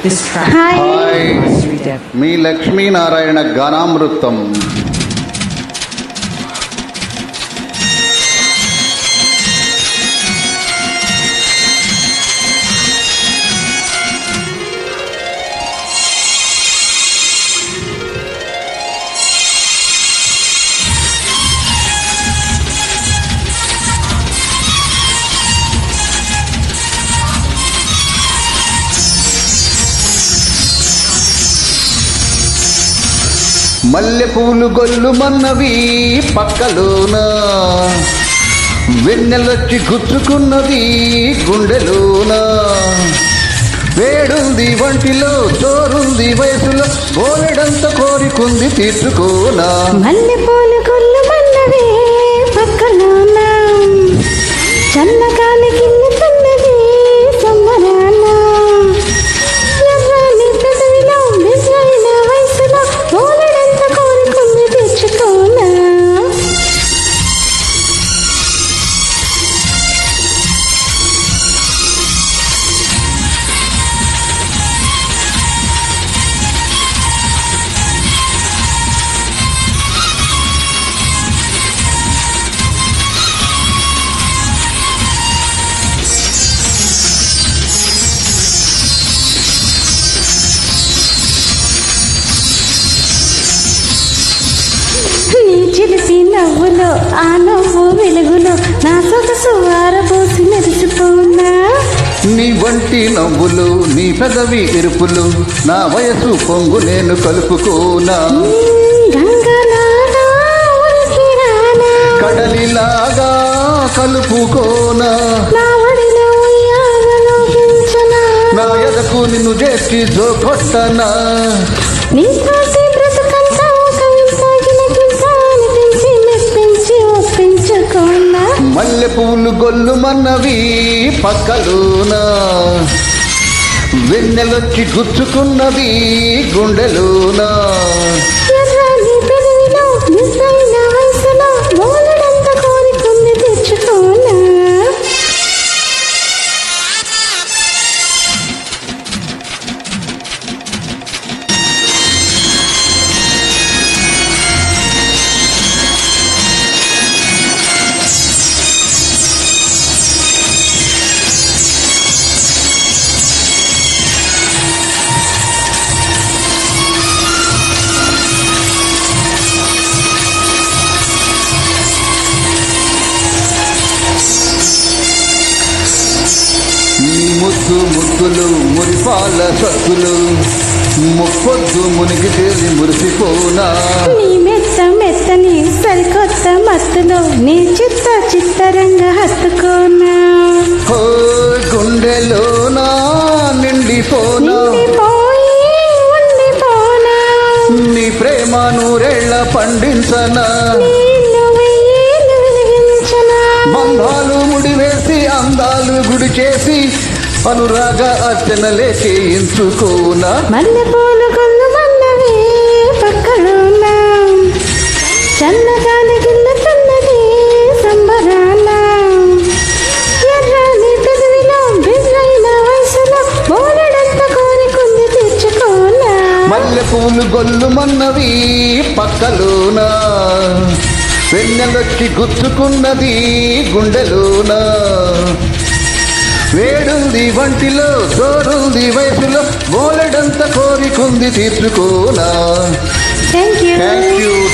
This track hi Mastery Dev. మీ లక్ష్మీనారాయణ గానామృతం. మల్లె పూలు గొల్లు మన్నవి పక్కలోన, వెన్నెలొచ్చి గుచ్చుకున్నది గుండెలోన. వేడుంది వంటిలో చోరుంది వయసులో, బోలెడంత కోరికుంది తీర్చుకోనా. మల్లె పూలు కొల్లు మన్నవే పక్కలోన, చల్లగాలి గిల్లుతున్నది సమ్మరాన. ఎర్రని పెదవిలో బిజైన వయసులో, బోలెడంత కోరికుంది తెచ్చుకోనా. నీ చిలిపి నవ్వులో ఆ నవ్వు వెలుగులో, నా సొగసు ఆరబోసి మెరిసిపోనా. నీ వంటి నవ్వులు నీ పెదవి ఎరుపులు, నా వయసు పొంగు నేను కలుపుకోనా. గంగలాగా ఉరికి రానా, కడలిలాగా కలుపుకోనా. నా ఒడిలో ఉయ్యాలలో గించనా. నా ఎదకు నిన్ను చేసి జోకొట్టనా. నీతోటి బ్రతుకంతా కవిసాగిన కింసాని పెంచి మెప్పించి ఒప్పించుకోనా. మల్లె పూలు గొల్లు మన్నవి పక్కలోన, వెన్నెలొచ్చి గుచ్చుకున్నది గుండెలోన. ఎర్రని పెదవిలో నిజైన వయసులో, బోలెడంత కోరికుంది తెచ్చుకోనా. నీ ముద్దు ముద్దులు మురిపాల సత్తులు, ముప్పొద్దు మునిగి తేలి మురిసిపోనా. నీ మెత్త మెత్తని సరికొత్త మత్తులో, నీ చిత్త చిత్తరంగ హత్తుకోనా. ఓ గుండెలోనా నిండిపోనా, నిండిపోయి ఉండిపోనా. నీ ప్రేమ నూరేళ్ల పండించనా. నీళ్ళు వెయ్యేళ్ళు వెలిగించనా. బంధాలు ముడివేసి అందాలు గుడి చేసి, అనురాగ అర్చనలే చేయించుకోనా. మల్లె పూలు కొల్లు మన్నవే పక్కలోన, చల్లగాలి గిల్లుతున్నది సంబరాన. ఎర్రని పెదవిలో బిజైన వయసులో, బోలెడంత కోరికుంది తెచ్చుకోనా. మల్లె పూలు గొల్లు మన్నవి పక్కలోన, వెన్నెలొచ్చి గుచ్చుకున్నది గుండెలోన. వేడుంది వంటిలో జోరుంది వయసులో, బోలెడంత కోరికుంది తీర్చుకోనా. Thank you.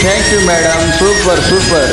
Thank you madam, super super.